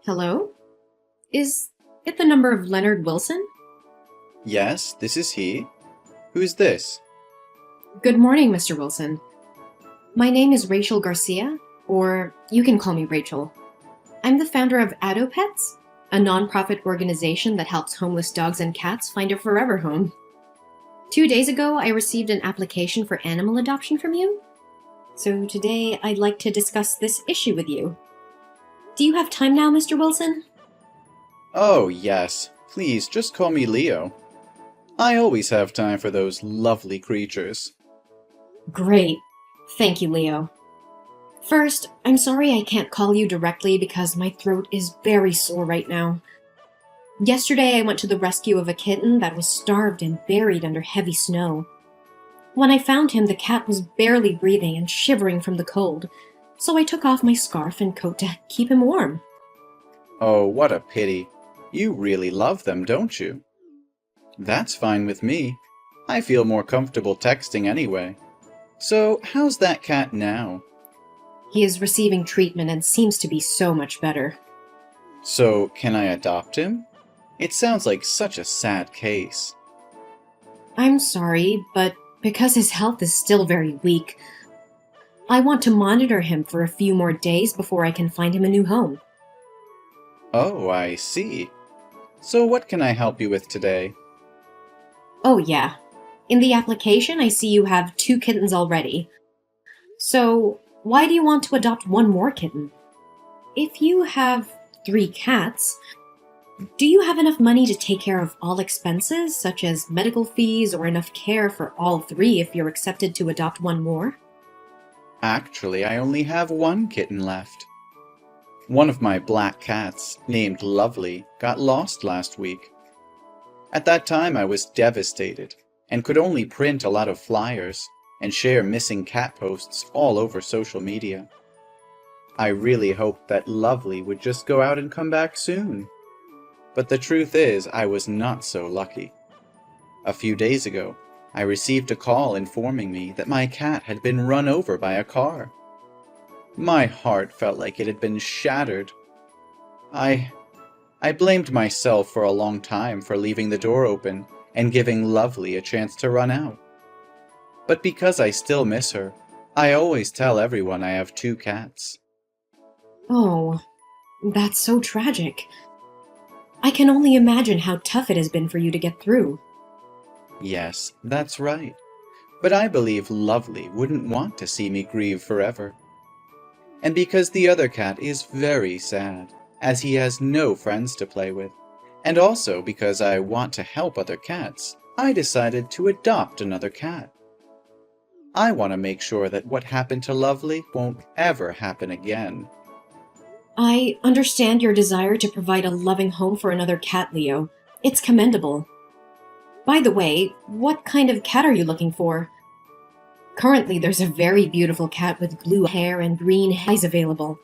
Hello? Is it the number of Leonard Wilson? Yes, this is he. Who's this? Good morning, Mr. Wilson. My name is Rachel Garcia, or you can call me Rachel. I'm the founder of Addo Pets, a nonprofit organization that helps homeless dogs and cats find a forever home. 2 days ago, I received an application for animal adoption from you. So today, I'd like to discuss this issue with you. Do you have time now, Mr. Wilson? Oh, yes. Please, just call me Leo. I always have time for those lovely creatures. Great. Thank you, Leo. First, I'm sorry I can't call you directly because my throat is very sore right now. Yesterday, I went to the rescue of a kitten that was starved and buried under heavy snow. When I found him, the cat was barely breathing and shivering from the cold, so I took off my scarf and coat to keep him warm. Oh, what a pity. You really love them, don't you? That's fine with me. I feel more comfortable texting anyway. So, how's that cat now? He is receiving treatment and seems to be so much better. So, can I adopt him? It sounds like such a sad case. I'm sorry, but because his health is still very weak, I want to monitor him for a few more days before I can find him a new home. Oh, I see. So what can I help you with today? Oh, yeah. In the application, I see you have 2 kittens already. So, why do you want to adopt one more kitten? If you have 3 cats, do you have enough money to take care of all expenses, such as medical fees, or enough care for all 3 if you're accepted to adopt one more? Actually, I only have one kitten left. One of my black cats, named Lovely, got lost last week. At that time, I was devastated and could only print a lot of flyers and share missing cat posts all over social media. I really hoped that Lovely would just go out and come back soon. But the truth is, I was not so lucky. A few days ago, I received a call informing me that my cat had been run over by a car. My heart felt like it had been shattered. I blamed myself for a long time for leaving the door open and giving Lovely a chance to run out. But because I still miss her, I always tell everyone I have 2 cats. Oh, that's so tragic. I can only imagine how tough it has been for you to get through. Yes, that's right. But I believe Lovely wouldn't want to see me grieve forever. And because the other cat is very sad, as he has no friends to play with, and also because I want to help other cats, I decided to adopt another cat. I want to make sure that what happened to Lovely won't ever happen again. I understand your desire to provide a loving home for another cat, Leo. It's commendable. By the way, what kind of cat are you looking for? Currently, there's a very beautiful cat with blue hair and green eyes available.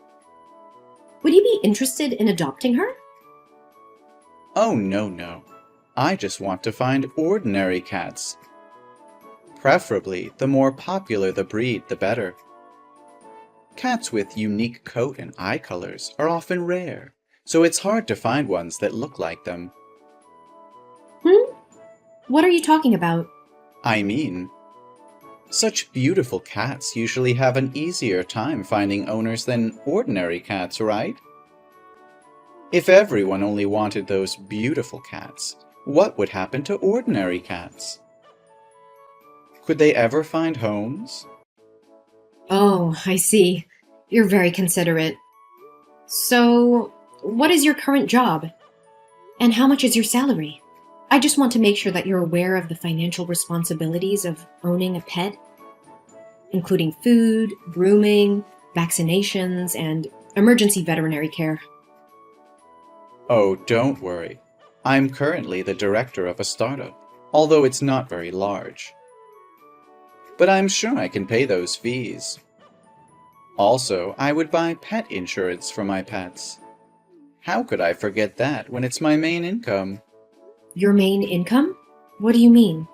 Would you be interested in adopting her? Oh, no. I just want to find ordinary cats. Preferably, the more popular the breed, the better. Cats with unique coat and eye colors are often rare, so it's hard to find ones that look like them. What are you talking about? I mean, such beautiful cats usually have an easier time finding owners than ordinary cats, right? If everyone only wanted those beautiful cats, what would happen to ordinary cats? Could they ever find homes? Oh, I see. You're very considerate. So, what is your current job? And how much is your salary? I just want to make sure that you're aware of the financial responsibilities of owning a pet, including food, grooming, vaccinations, and emergency veterinary care. Oh, don't worry. I'm currently the director of a startup, although it's not very large. But I'm sure I can pay those fees. Also, I would buy pet insurance for my pets. How could I forget that when it's my main income? Your main income? What do you mean?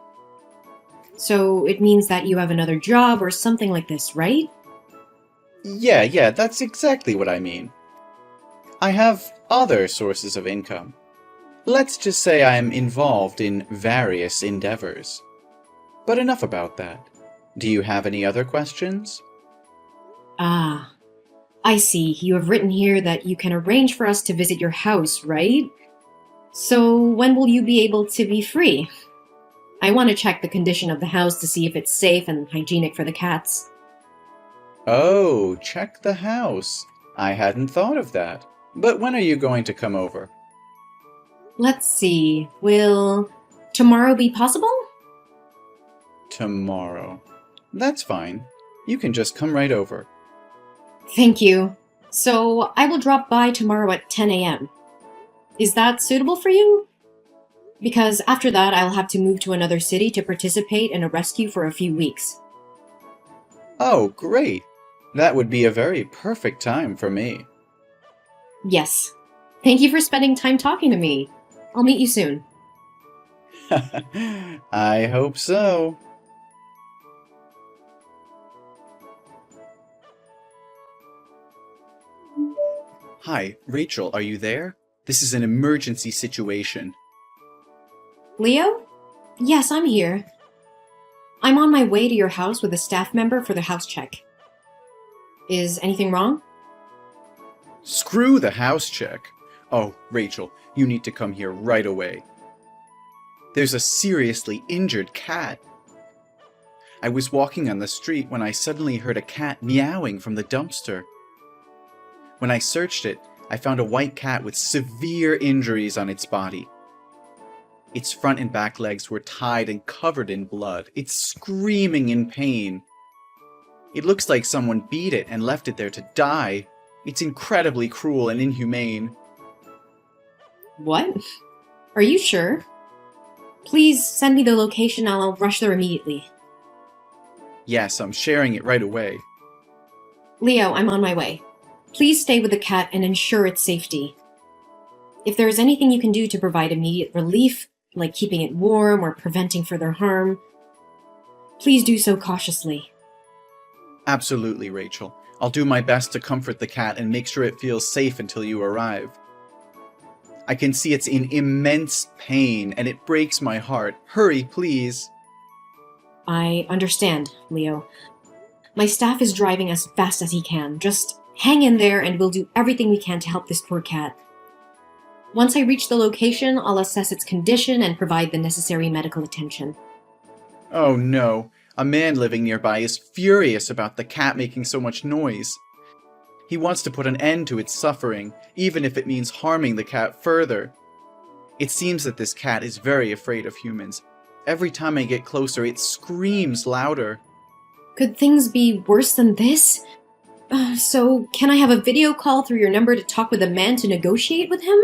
So it means that you have another job or something like this, right? Yeah, that's exactly what I mean. I have other sources of income. Let's just say I am involved in various endeavors. But enough about that. Do you have any other questions? Ah, I see. You have written here that you can arrange for us to visit your house, right? So when will you be able to be free? I want to check the condition of the house to see if it's safe and hygienic for the cats. Oh, check the house. I hadn't thought of that. But when are you going to come over? Let's see. Will tomorrow be possible? Tomorrow. That's fine. You can just come right over. Thank you. So I will drop by tomorrow at 10 a.m. Is that suitable for you? Because after that, I'll have to move to another city to participate in a rescue for a few weeks. Oh, great. That would be a very perfect time for me. Yes. Thank you for spending time talking to me. I'll meet you soon. I hope so. Hi, Rachel, are you there? This is an emergency situation. Leo? Yes, I'm here. I'm on my way to your house with a staff member for the house check. Is anything wrong? Screw the house check. Oh, Rachel, you need to come here right away. There's a seriously injured cat. I was walking on the street when I suddenly heard a cat meowing from the dumpster. When I searched it, I found a white cat with severe injuries on its body. Its front and back legs were tied and covered in blood. It's screaming in pain. It looks like someone beat it and left it there to die. It's incredibly cruel and inhumane. What? Are you sure? Please send me the location and I'll rush there immediately. Yes, I'm sharing it right away. Leo, I'm on my way. Please stay with the cat and ensure its safety. If there is anything you can do to provide immediate relief, like keeping it warm or preventing further harm, please do so cautiously. Absolutely, Rachel. I'll do my best to comfort the cat and make sure it feels safe until you arrive. I can see it's in immense pain and it breaks my heart. Hurry, please. I understand, Leo. My staff is driving as fast as he can. Just hang in there and we'll do everything we can to help this poor cat. Once I reach the location, I'll assess its condition and provide the necessary medical attention. Oh no. A man living nearby is furious about the cat making so much noise. He wants to put an end to its suffering, even if it means harming the cat further. It seems that this cat is very afraid of humans. Every time I get closer, it screams louder. Could things be worse than this? So, can I have a video call through your number to talk with the man to negotiate with him?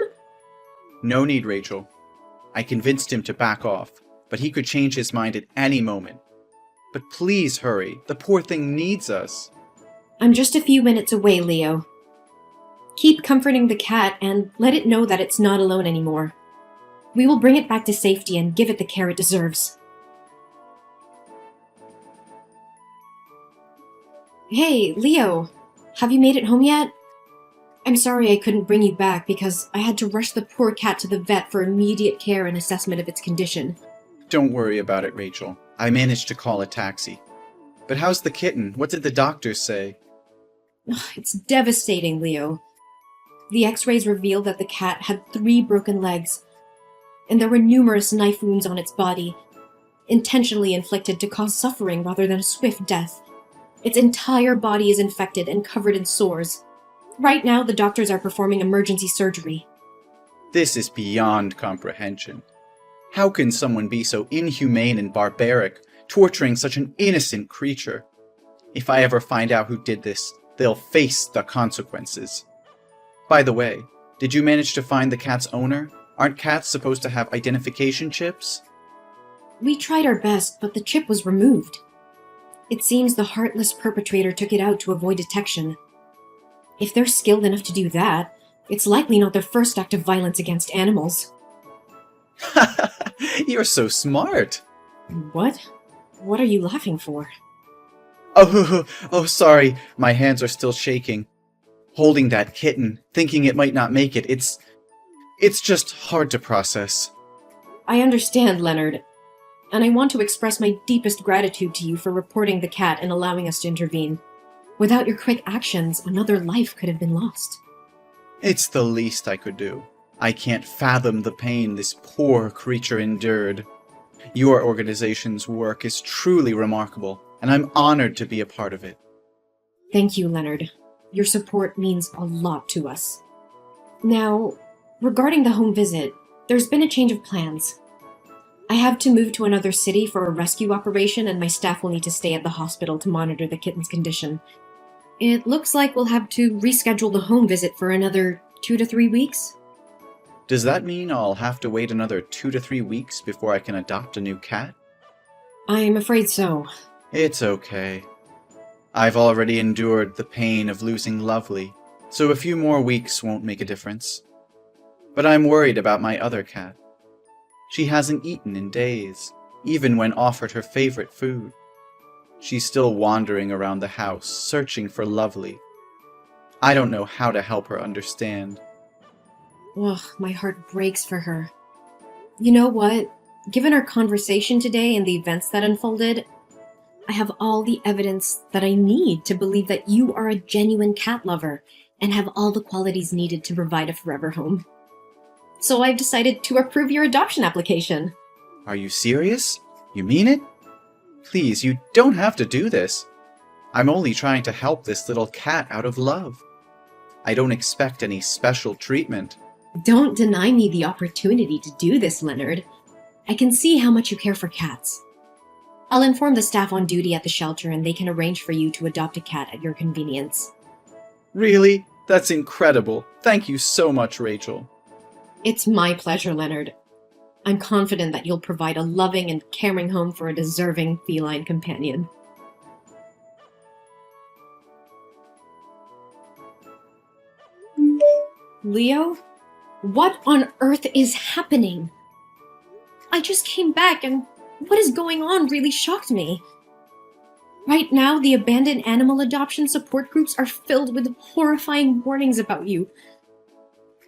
No need, Rachel. I convinced him to back off, but he could change his mind at any moment. But please hurry, the poor thing needs us. I'm just a few minutes away, Leo. Keep comforting the cat and let it know that it's not alone anymore. We will bring it back to safety and give it the care it deserves. Hey, Leo, have you made it home yet? I'm sorry I couldn't bring you back because I had to rush the poor cat to the vet for immediate care and assessment of its condition. Don't worry about it, Rachel. I managed to call a taxi. But how's the kitten? What did the doctors say? It's devastating, Leo. The x-rays revealed that the cat had 3 broken legs, and there were numerous knife wounds on its body, intentionally inflicted to cause suffering rather than a swift death. Its entire body is infected and covered in sores. Right now, the doctors are performing emergency surgery. This is beyond comprehension. How can someone be so inhumane and barbaric, torturing such an innocent creature? If I ever find out who did this, they'll face the consequences. By the way, did you manage to find the cat's owner? Aren't cats supposed to have identification chips? We tried our best, but the chip was removed. It seems the heartless perpetrator took it out to avoid detection. If they're skilled enough to do that, it's likely not their first act of violence against animals. You're so smart. What? What are you laughing for? Oh, sorry. My hands are still shaking. Holding that kitten, thinking it might not make it, it's just hard to process. I understand, Leonard, and I want to express my deepest gratitude to you for reporting the cat and allowing us to intervene. Without your quick actions, another life could have been lost. It's the least I could do. I can't fathom the pain this poor creature endured. Your organization's work is truly remarkable, and I'm honored to be a part of it. Thank you, Leonard. Your support means a lot to us. Now, regarding the home visit, there's been a change of plans. I have to move to another city for a rescue operation, and my staff will need to stay at the hospital to monitor the kitten's condition. It looks like we'll have to reschedule the home visit for another 2 to 3 weeks. Does that mean I'll have to wait another 2 to 3 weeks before I can adopt a new cat? I'm afraid so. It's okay. I've already endured the pain of losing Lovely, so a few more weeks won't make a difference. But I'm worried about my other cat. She hasn't eaten in days, even when offered her favorite food. She's still wandering around the house, searching for Lovely. I don't know how to help her understand. Ugh, my heart breaks for her. You know what? Given our conversation today and the events that unfolded, I have all the evidence that I need to believe that you are a genuine cat lover and have all the qualities needed to provide a forever home. So I've decided to approve your adoption application. Are you serious? You mean it? Please, you don't have to do this. I'm only trying to help this little cat out of love. I don't expect any special treatment. Don't deny me the opportunity to do this, Leonard. I can see how much you care for cats. I'll inform the staff on duty at the shelter and they can arrange for you to adopt a cat at your convenience. Really? That's incredible. Thank you so much, Rachel. It's my pleasure, Leonard. I'm confident that you'll provide a loving and caring home for a deserving feline companion. Leo? What on earth is happening? I just came back and what is going on really shocked me. Right now, the abandoned animal adoption support groups are filled with horrifying warnings about you.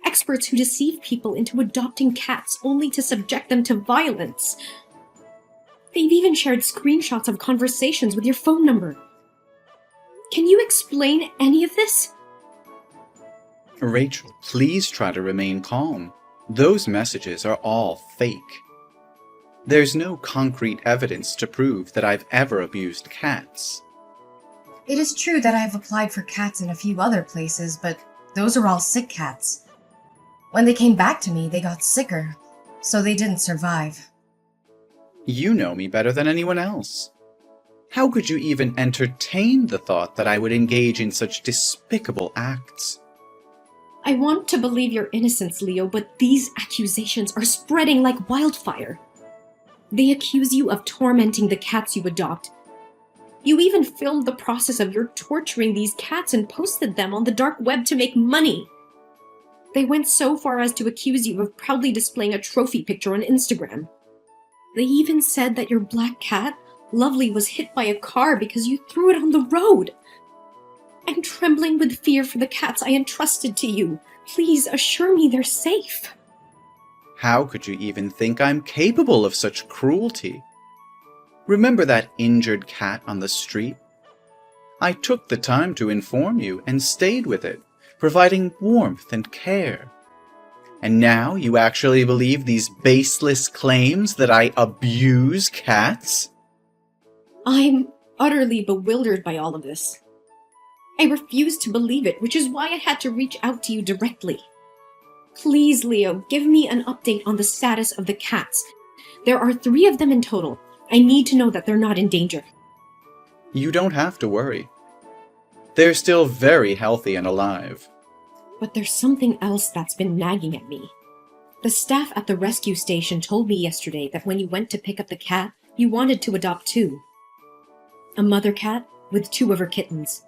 Experts who deceive people into adopting cats only to subject them to violence. They've even shared screenshots of conversations with your phone number. Can you explain any of this? Rachel, please try to remain calm. Those messages are all fake. There's no concrete evidence to prove that I've ever abused cats. It is true that I have applied for cats in a few other places, but those are all sick cats. When they came back to me, they got sicker, so they didn't survive. You know me better than anyone else. How could you even entertain the thought that I would engage in such despicable acts? I want to believe your innocence, Leo, but these accusations are spreading like wildfire. They accuse you of tormenting the cats you adopt. You even filmed the process of your torturing these cats and posted them on the dark web to make money. They went so far as to accuse you of proudly displaying a trophy picture on Instagram. They even said that your black cat, Lovely, was hit by a car because you threw it on the road. I'm trembling with fear for the cats I entrusted to you. Please assure me they're safe. How could you even think I'm capable of such cruelty? Remember that injured cat on the street? I took the time to inform you and stayed with it, providing warmth and care. And now you actually believe these baseless claims that I abuse cats? I'm utterly bewildered by all of this. I refuse to believe it, which is why I had to reach out to you directly. Please, Leo, give me an update on the status of the cats. There are 3 of them in total. I need to know that they're not in danger. You don't have to worry. They're still very healthy and alive. But there's something else that's been nagging at me. The staff at the rescue station told me yesterday that when you went to pick up the cat, you wanted to adopt 2. A mother cat with 2 of her kittens.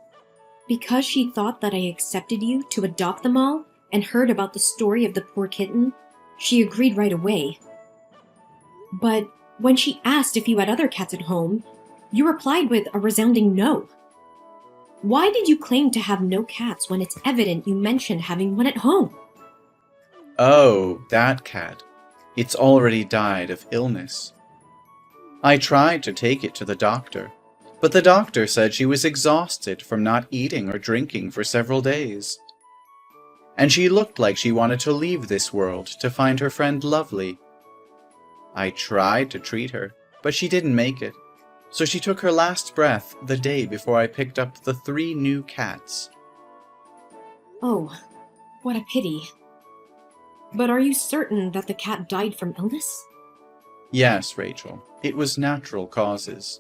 Because she thought that I accepted you to adopt them all and heard about the story of the poor kitten, she agreed right away. But when she asked if you had other cats at home, you replied with a resounding no. Why did you claim to have no cats when it's evident you mentioned having one at home? Oh, that cat. It's already died of illness. I tried to take it to the doctor, but the doctor said she was exhausted from not eating or drinking for several days. And she looked like she wanted to leave this world to find her friend Lovely. I tried to treat her, but she didn't make it, so she took her last breath the day before I picked up the 3 new cats. Oh, what a pity. But are you certain that the cat died from illness? Yes, Rachel, it was natural causes.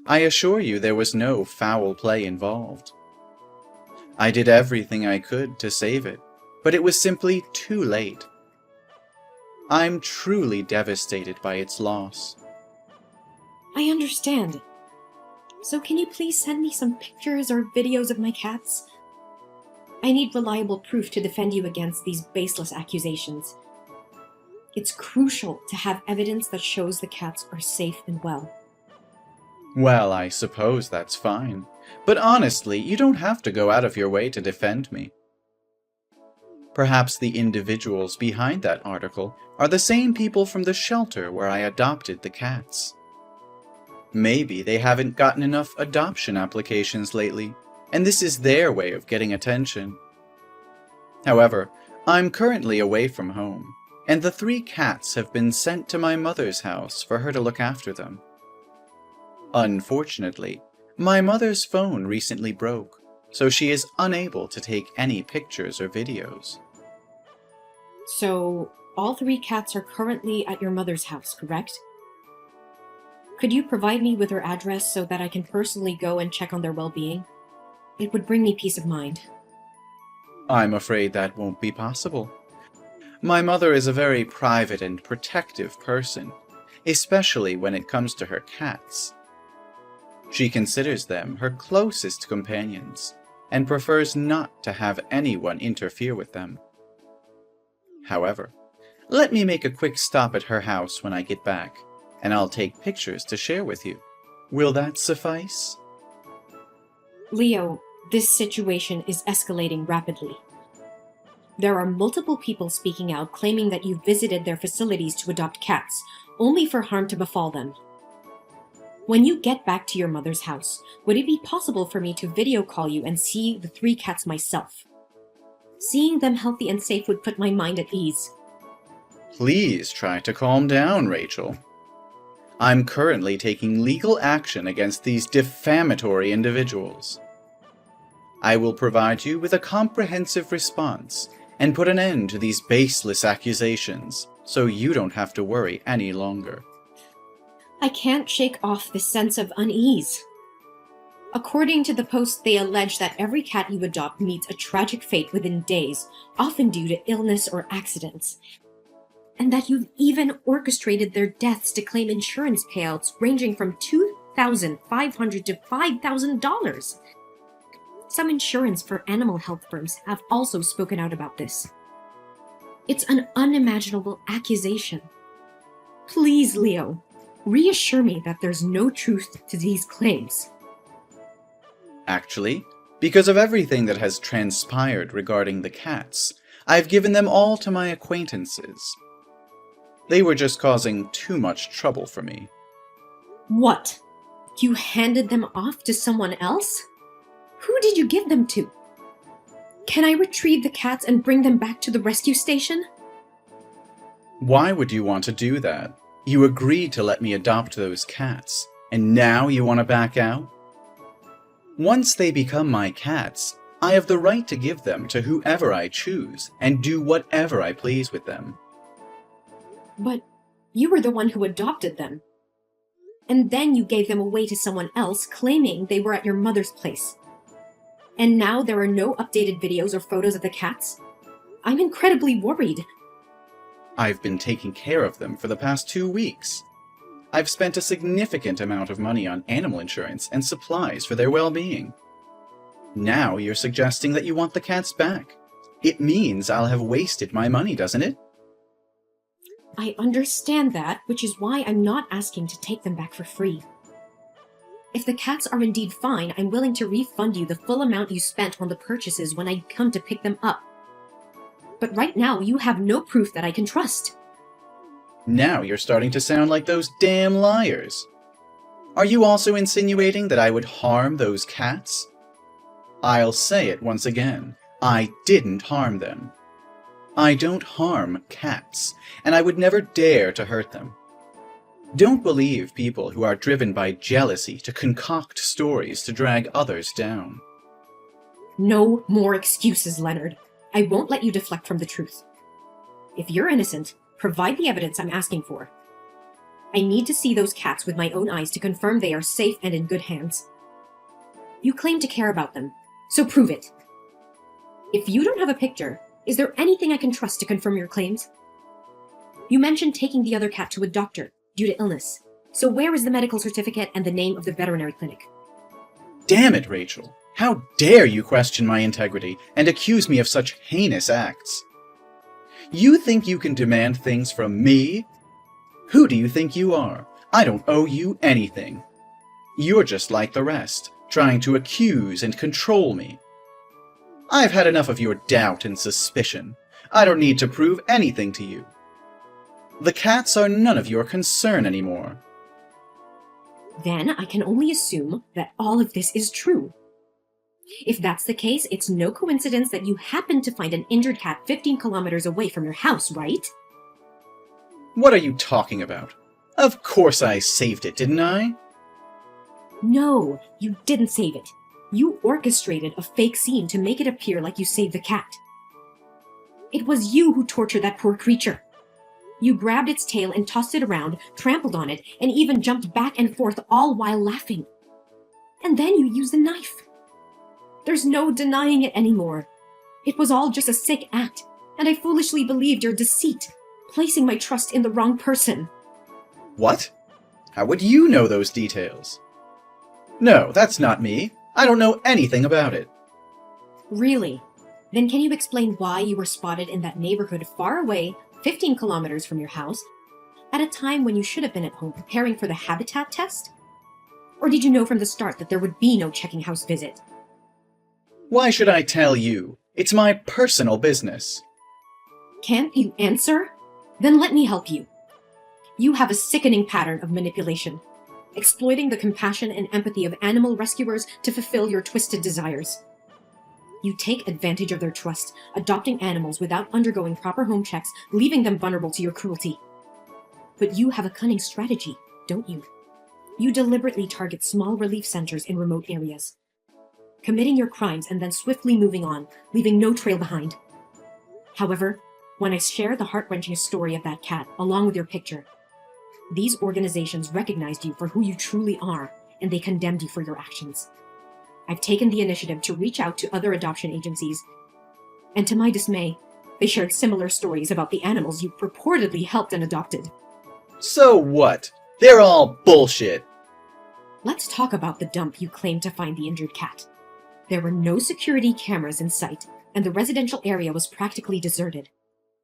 I assure you there was no foul play involved. I did everything I could to save it, but it was simply too late. I'm truly devastated by its loss. I understand. So can you please send me some pictures or videos of my cats? I need reliable proof to defend you against these baseless accusations. It's crucial to have evidence that shows the cats are safe and well. Well, I suppose that's fine. But honestly, you don't have to go out of your way to defend me. Perhaps the individuals behind that article are the same people from the shelter where I adopted the cats. Maybe they haven't gotten enough adoption applications lately, and this is their way of getting attention. However, I'm currently away from home, and the 3 cats have been sent to my mother's house for her to look after them. Unfortunately, my mother's phone recently broke, so she is unable to take any pictures or videos. So, all 3 cats are currently at your mother's house, correct? Could you provide me with her address so that I can personally go and check on their well-being? It would bring me peace of mind. I'm afraid that won't be possible. My mother is a very private and protective person, especially when it comes to her cats. She considers them her closest companions and prefers not to have anyone interfere with them. However, let me make a quick stop at her house when I get back, and I'll take pictures to share with you. Will that suffice? Leo, this situation is escalating rapidly. There are multiple people speaking out claiming that you visited their facilities to adopt cats, only for harm to befall them. When you get back to your mother's house, would it be possible for me to video call you and see the 3 cats myself? Seeing them healthy and safe would put my mind at ease. Please try to calm down, Rachel. I'm currently taking legal action against these defamatory individuals. I will provide you with a comprehensive response and put an end to these baseless accusations, so you don't have to worry any longer. I can't shake off this sense of unease. According to the post, they allege that every cat you adopt meets a tragic fate within days, often due to illness or accidents, and that you've even orchestrated their deaths to claim insurance payouts ranging from $2,500 to $5,000. Some insurance for animal health firms have also spoken out about this. It's an unimaginable accusation. Please, Leo, reassure me that there's no truth to these claims. Actually, because of everything that has transpired regarding the cats, I've given them all to my acquaintances. They were just causing too much trouble for me. What? You handed them off to someone else? Who did you give them to? Can I retrieve the cats and bring them back to the rescue station? Why would you want to do that? You agreed to let me adopt those cats, and now you want to back out? Once they become my cats, I have the right to give them to whoever I choose and do whatever I please with them. But you were the one who adopted them. And then you gave them away to someone else, claiming they were at your mother's place. And now there are no updated videos or photos of the cats? I'm incredibly worried. I've been taking care of them for the past 2 weeks. I've spent a significant amount of money on animal insurance and supplies for their well-being. Now you're suggesting that you want the cats back. It means I'll have wasted my money, doesn't it? I understand that, which is why I'm not asking to take them back for free. If the cats are indeed fine, I'm willing to refund you the full amount you spent on the purchases when I come to pick them up. But right now, you have no proof that I can trust. Now you're starting to sound like those damn liars. Are you also insinuating that I would harm those cats? I'll say it once again. I didn't harm them. I don't harm cats, and I would never dare to hurt them. Don't believe people who are driven by jealousy to concoct stories to drag others down. No more excuses, Leonard. I won't let you deflect from the truth. If you're innocent, provide the evidence I'm asking for. I need to see those cats with my own eyes to confirm they are safe and in good hands. You claim to care about them, so prove it. If you don't have a picture, is there anything I can trust to confirm your claims? You mentioned taking the other cat to a doctor due to illness. So where is the medical certificate and the name of the veterinary clinic? Damn it, Rachel! How dare you question my integrity and accuse me of such heinous acts? You think you can demand things from me? Who do you think you are? I don't owe you anything. You're just like the rest, trying to accuse and control me. I've had enough of your doubt and suspicion. I don't need to prove anything to you. The cats are none of your concern anymore. Then I can only assume that all of this is true. If that's the case, it's no coincidence that you happened to find an injured cat 15 kilometers away from your house, right? What are you talking about? Of course I saved it, didn't I? No, you didn't save it. You orchestrated a fake scene to make it appear like you saved the cat. It was you who tortured that poor creature. You grabbed its tail and tossed it around, trampled on it, and even jumped back and forth all while laughing. And then you used a knife. There's no denying it anymore. It was all just a sick act, and I foolishly believed your deceit, placing my trust in the wrong person. What? How would you know those details? No, that's not me. I don't know anything about it. Really? Then can you explain why you were spotted in that neighborhood far away, 15 kilometers from your house, at a time when you should have been at home preparing for the habitat test? Or did you know from the start that there would be no checking house visit? Why should I tell you? It's my personal business. Can't you answer? Then let me help you. You have a sickening pattern of manipulation, exploiting the compassion and empathy of animal rescuers to fulfill your twisted desires. You take advantage of their trust, adopting animals without undergoing proper home checks, leaving them vulnerable to your cruelty. But you have a cunning strategy, don't you? You deliberately target small relief centers in remote areas, committing your crimes and then swiftly moving on, leaving no trail behind. However, when I share the heart-wrenching story of that cat along with your picture, these organizations recognized you for who you truly are, and they condemned you for your actions. I've taken the initiative to reach out to other adoption agencies, and to my dismay, they shared similar stories about the animals you purportedly helped and adopted. So what? They're all bullshit. Let's talk about the dump you claimed to find the injured cat. There were no security cameras in sight, and the residential area was practically deserted.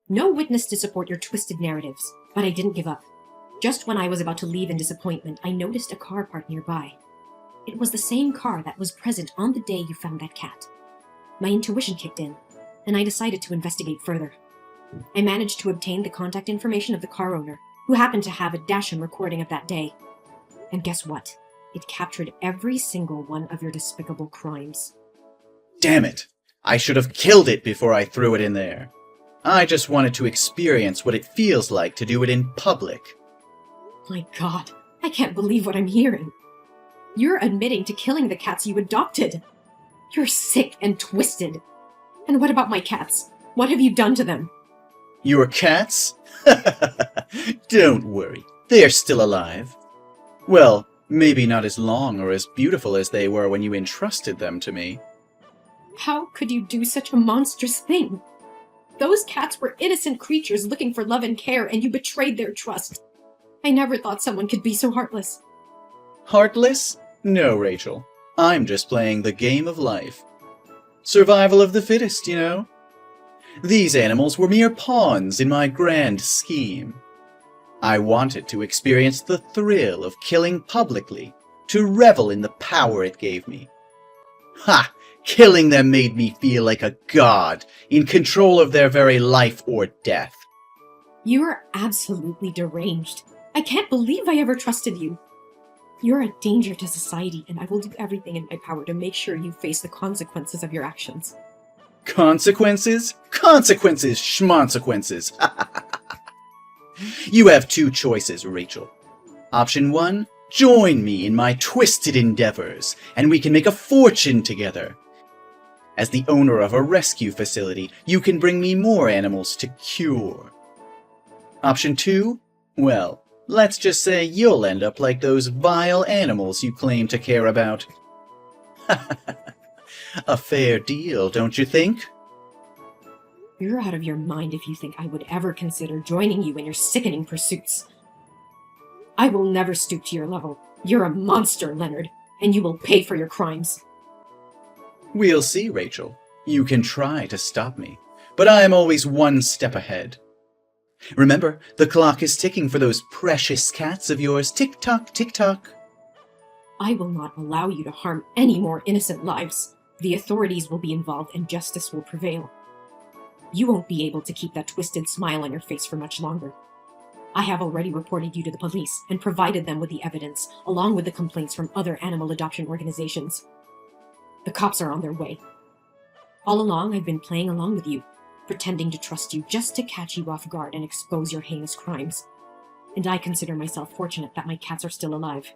No witness to support your twisted narratives, but I didn't give up. Just when I was about to leave in disappointment, I noticed a car parked nearby. It was the same car that was present on the day you found that cat. My intuition kicked in, and I decided to investigate further. I managed to obtain the contact information of the car owner, who happened to have a dashcam recording of that day. And guess what? It captured every single one of your despicable crimes. Damn it! I should have killed it before I threw it in there. I just wanted to experience what it feels like to do it in public. My God, I can't believe what I'm hearing. You're admitting to killing the cats you adopted. You're sick and twisted. And what about my cats? What have you done to them? Your cats? Don't worry, they're still alive. Well, maybe not as long or as beautiful as they were when you entrusted them to me. How could you do such a monstrous thing? Those cats were innocent creatures looking for love and care, and you betrayed their trust. I never thought someone could be so heartless. Heartless? No, Rachel. I'm just playing the game of life. Survival of the fittest, you know? These animals were mere pawns in my grand scheme. I wanted to experience the thrill of killing publicly, to revel in the power it gave me. Ha! Killing them made me feel like a god, in control of their very life or death. You are absolutely deranged. I can't believe I ever trusted you. You're a danger to society, and I will do everything in my power to make sure you face the consequences of your actions. Consequences? Consequences, schmonsequences. You have two choices, Rachel. Option 1, join me in my twisted endeavors, and we can make a fortune together. As the owner of a rescue facility, you can bring me more animals to cure. Option 2, well, let's just say you'll end up like those vile animals you claim to care about. A fair deal, don't you think? You're out of your mind if you think I would ever consider joining you in your sickening pursuits. I will never stoop to your level. You're a monster, Leonard, and you will pay for your crimes. We'll see, Rachel. You can try to stop me, but I am always one step ahead. Remember, the clock is ticking for those precious cats of yours. Tick-tock, tick-tock. I will not allow you to harm any more innocent lives. The authorities will be involved and justice will prevail. You won't be able to keep that twisted smile on your face for much longer. I have already reported you to the police and provided them with the evidence, along with the complaints from other animal adoption organizations. The cops are on their way. All along, I've been playing along with you, pretending to trust you just to catch you off guard and expose your heinous crimes. And I consider myself fortunate that my cats are still alive.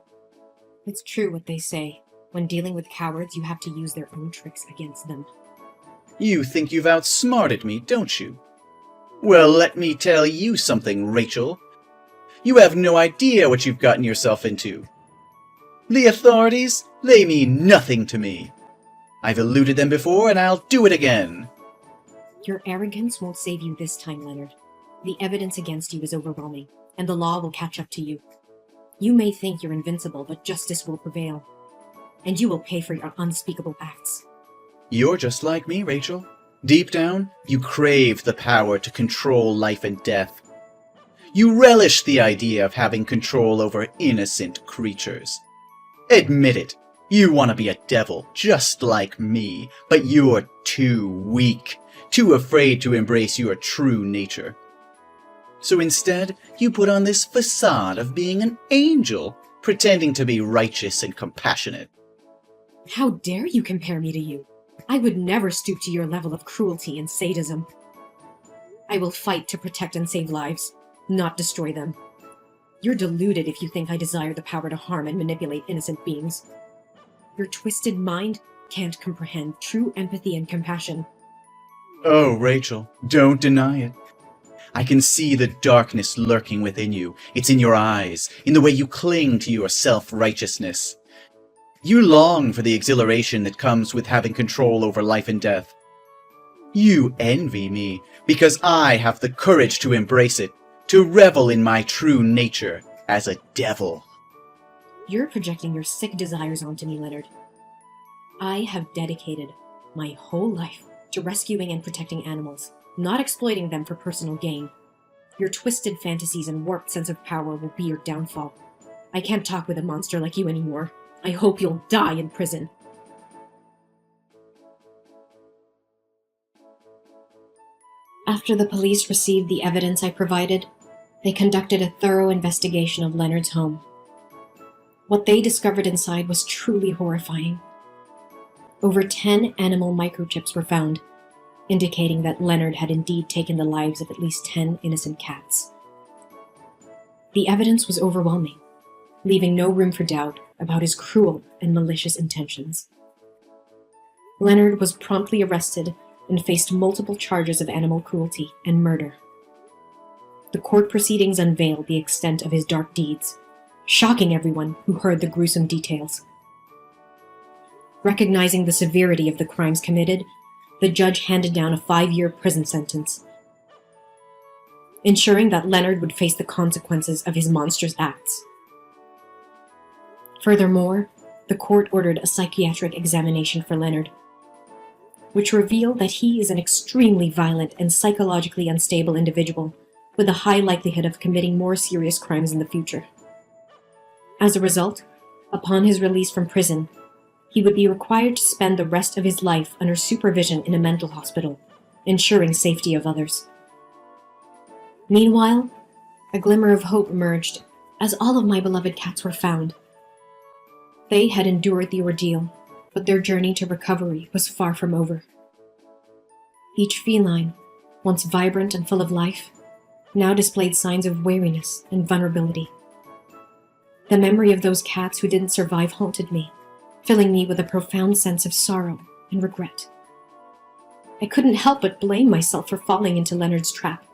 It's true what they say. When dealing with cowards, you have to use their own tricks against them. You think you've outsmarted me, don't you? Well, let me tell you something, Rachel. You have no idea what you've gotten yourself into. The authorities, they mean nothing to me. I've eluded them before, and I'll do it again. Your arrogance won't save you this time, Leonard. The evidence against you is overwhelming, and the law will catch up to you. You may think you're invincible, but justice will prevail. And you will pay for your unspeakable acts. You're just like me, Rachel. Deep down, you crave the power to control life and death. You relish the idea of having control over innocent creatures. Admit it, you want to be a devil just like me, but you're too weak, too afraid to embrace your true nature. So instead, you put on this facade of being an angel, pretending to be righteous and compassionate. How dare you compare me to you? I would never stoop to your level of cruelty and sadism. I will fight to protect and save lives, not destroy them. You're deluded if you think I desire the power to harm and manipulate innocent beings. Your twisted mind can't comprehend true empathy and compassion. Oh, Rachel, don't deny it. I can see the darkness lurking within you. It's in your eyes, in the way you cling to your self-righteousness. You long for the exhilaration that comes with having control over life and death. You envy me because I have the courage to embrace it, to revel in my true nature as a devil. You're projecting your sick desires onto me, Leonard. I have dedicated my whole life to rescuing and protecting animals, not exploiting them for personal gain. Your twisted fantasies and warped sense of power will be your downfall. I can't talk with a monster like you anymore. I hope you'll die in prison. After the police received the evidence I provided, they conducted a thorough investigation of Leonard's home. What they discovered inside was truly horrifying. Over 10 animal microchips were found, indicating that Leonard had indeed taken the lives of at least 10 innocent cats. The evidence was overwhelming, leaving no room for doubt about his cruel and malicious intentions. Leonard was promptly arrested and faced multiple charges of animal cruelty and murder. The court proceedings unveiled the extent of his dark deeds, shocking everyone who heard the gruesome details. Recognizing the severity of the crimes committed, the judge handed down a 5-year prison sentence, ensuring that Leonard would face the consequences of his monstrous acts. Furthermore, the court ordered a psychiatric examination for Leonard, which revealed that he is an extremely violent and psychologically unstable individual with a high likelihood of committing more serious crimes in the future. As a result, Upon his release from prison, he would be required to spend the rest of his life under supervision in a mental hospital, ensuring safety of others. Meanwhile, a glimmer of hope emerged as all of my beloved cats were found. They had endured the ordeal, but their journey to recovery was far from over. Each feline, once vibrant and full of life, now displayed signs of weariness and vulnerability. The memory of those cats who didn't survive haunted me, filling me with a profound sense of sorrow and regret. I couldn't help but blame myself for falling into Leonard's trap.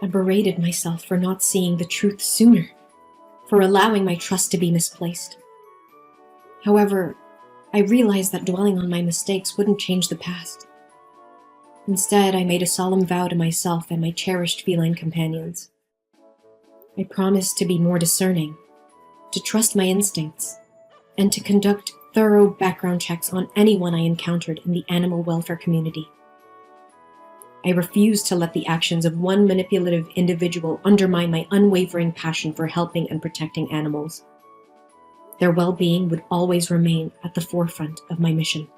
I berated myself for not seeing the truth sooner, for allowing my trust to be misplaced. However, I realized that dwelling on my mistakes wouldn't change the past. Instead, I made a solemn vow to myself and my cherished feline companions. I promised to be more discerning, to trust my instincts, and to conduct thorough background checks on anyone I encountered in the animal welfare community. I refused to let the actions of one manipulative individual undermine my unwavering passion for helping and protecting animals. Their well-being would always remain at the forefront of my mission.